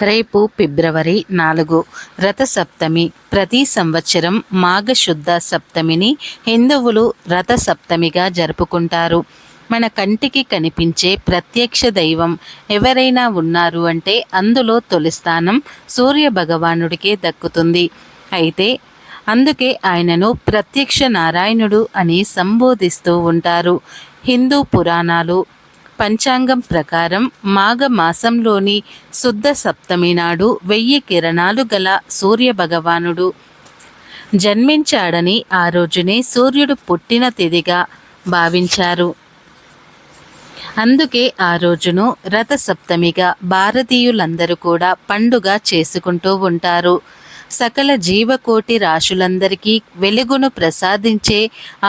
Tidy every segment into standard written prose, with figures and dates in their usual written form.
రేపు ఫిబ్రవరి 4 రథసప్తమి. ప్రతి సంవత్సరం మాఘశుద్ధ సప్తమిని హిందువులు రథసప్తమిగా జరుపుకుంటారు. మన కంటికి కనిపించే ప్రత్యక్ష దైవం ఎవరైనా ఉన్నారు అంటే అందులో తొలి స్థానం సూర్య భగవానుడికే దక్కుతుంది. అయితే అందుకే ఆయనను ప్రత్యక్ష నారాయణుడు అని సంబోధిస్తూ ఉంటారు. హిందూ పురాణాలు పంచాంగం ప్రకారం మాఘ మాసంలోని శుద్ధ సప్తమి నాడు 1000 కిరణాలు గల సూర్య భగవానుడు జన్మించాడని ఆ రోజునే సూర్యుడు పుట్టిన తిథిగా భావించారు. అందుకే ఆ రోజును రథసప్తమిగా భారతీయులందరూ కూడా పండుగ చేసుకుంటూ ఉంటారు. సకల జీవకోటి రాశులందరికీ వెలుగును ప్రసాదించే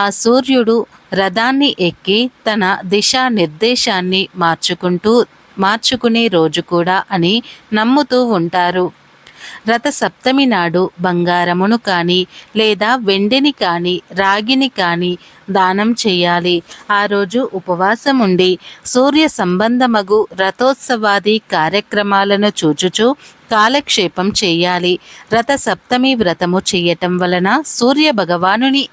ఆ సూర్యుడు రథాన్ని ఎక్కి తన దిశా నిర్దేశాన్ని మార్చుకునే రోజు కూడా అని నమ్ముతూ ఉంటారు. రథసప్తమి నాడు బంగారమును కానీ లేదా వెండిని కానీ రాగిని కానీ దానం చేయాలి. ఆ రోజు ఉపవాసం ఉండి సూర్య సంబంధమగు రథోత్సవాది కార్యక్రమాలను చూచుచూ కాలక్షేపం చేయాలి. రథసప్తమి వ్రతము చేయటం వలన సూర్య భగవానుని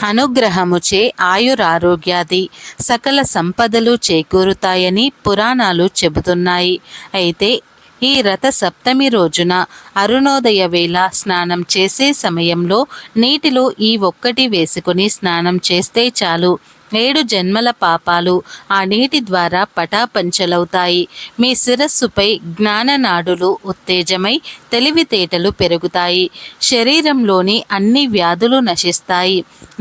అనుగ్రహముచే ఆయురారోగ్యాది సకల సంపదలు చేకూరుతాయని పురాణాలు చెబుతున్నాయి. అయితే ఈ రథ సప్తమి రోజున అరుణోదయ వేళ స్నానం చేసే సమయంలో నీటిలో ఈ ఒక్కటి వేసుకుని స్నానం చేస్తే చాలు 7 జన్మల పాపాలు ఆ నీటి ద్వారా పటాపంచలవుతాయి. మీ శిరస్సుపై జ్ఞాననాడులు ఉత్తేజమై తెలివితేటలు పెరుగుతాయి. శరీరంలోని అన్ని వ్యాధులు నశిస్తాయి.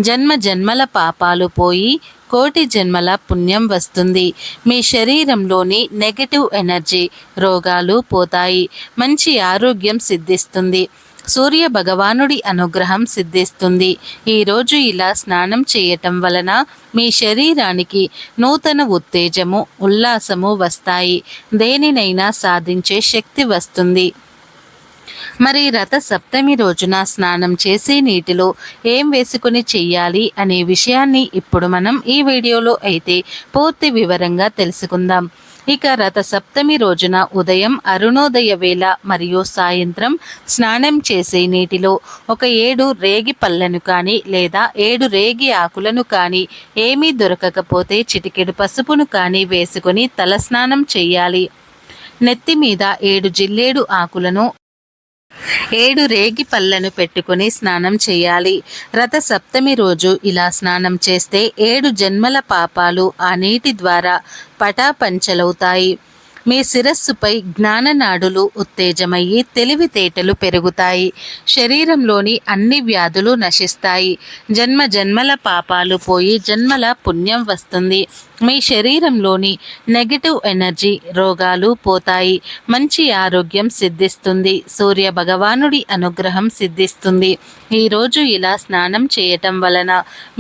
జన్మ జన్మల పాపాలు పోయి కోటి జన్మల పుణ్యం వస్తుంది. మీ శరీరంలోని నెగటివ్ ఎనర్జీ రోగాలు పోతాయి. మంచి ఆరోగ్యం సిద్ధిస్తుంది. సూర్య భగవానుడి అనుగ్రహం సిద్ధిస్తుంది. ఈరోజు ఇలా స్నానం చేయటం వలన మీ శరీరానికి నూతన ఉత్తేజము ఉల్లాసము వస్తాయి. దేనినైనా సాధించే శక్తి వస్తుంది. మరి రథ సప్తమి రోజున స్నానం చేసే నీటిలో ఏం వేసుకుని చెయ్యాలి అనే విషయాన్ని ఇప్పుడు మనం ఈ వీడియోలో అయితే పూర్తి వివరంగా తెలుసుకుందాం. ఇక రథ సప్తమి రోజున ఉదయం అరుణోదయ వేళ మరియు సాయంత్రం స్నానం చేసే నీటిలో ఒక 7 రేగి పళ్ళను కానీ లేదా 7 రేగి ఆకులను కానీ ఏమీ దొరకకపోతే చిటికెడు పసుపును కానీ వేసుకొని తలస్నానం చేయాలి. నెత్తి మీద 7 జిల్లేడు ఆకులను 7 రేగి పళ్ళను పెట్టుకుని స్నానం చేయాలి. రథ సప్తమి రోజు ఇలా స్నానం చేస్తే 7 జన్మల పాపాలు ఆ నీటి ద్వారా పటాపంచలవుతాయి. మీ శిరస్సుపై జ్ఞాననాడులు ఉత్తేజమయ్యి తెలివితేటలు పెరుగుతాయి. శరీరంలోని అన్ని వ్యాధులు నశిస్తాయి. జన్మ జన్మల పాపాలు పోయి జన్మల పుణ్యం వస్తుంది. మీ శరీరంలోని నెగటివ్ ఎనర్జీ రోగాలు పోతాయి. మంచి ఆరోగ్యం సిద్ధిస్తుంది. సూర్య భగవానుడి అనుగ్రహం సిద్ధిస్తుంది. ఈరోజు ఇలా స్నానం చేయటం వలన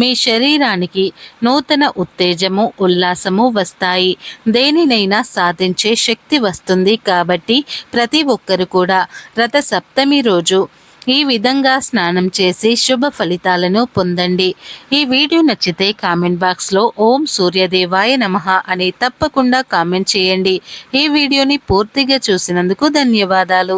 మీ శరీరానికి నూతన ఉత్తేజము ఉల్లాసము వస్తాయి. దేనినైనా సాధించే శక్తి వస్తుంది. కాబట్టి ప్రతి ఒక్కరు కూడా రథ సప్తమి రోజు ఈ విధంగా స్నానం చేసి శుభ ఫలితాలను పొందండి. ఈ వీడియో నచ్చితే కామెంట్ బాక్స్లో ఓం సూర్యదేవాయ నమః అని తప్పకుండా కామెంట్ చేయండి. ఈ వీడియోని పూర్తిగా చూసినందుకు ధన్యవాదాలు.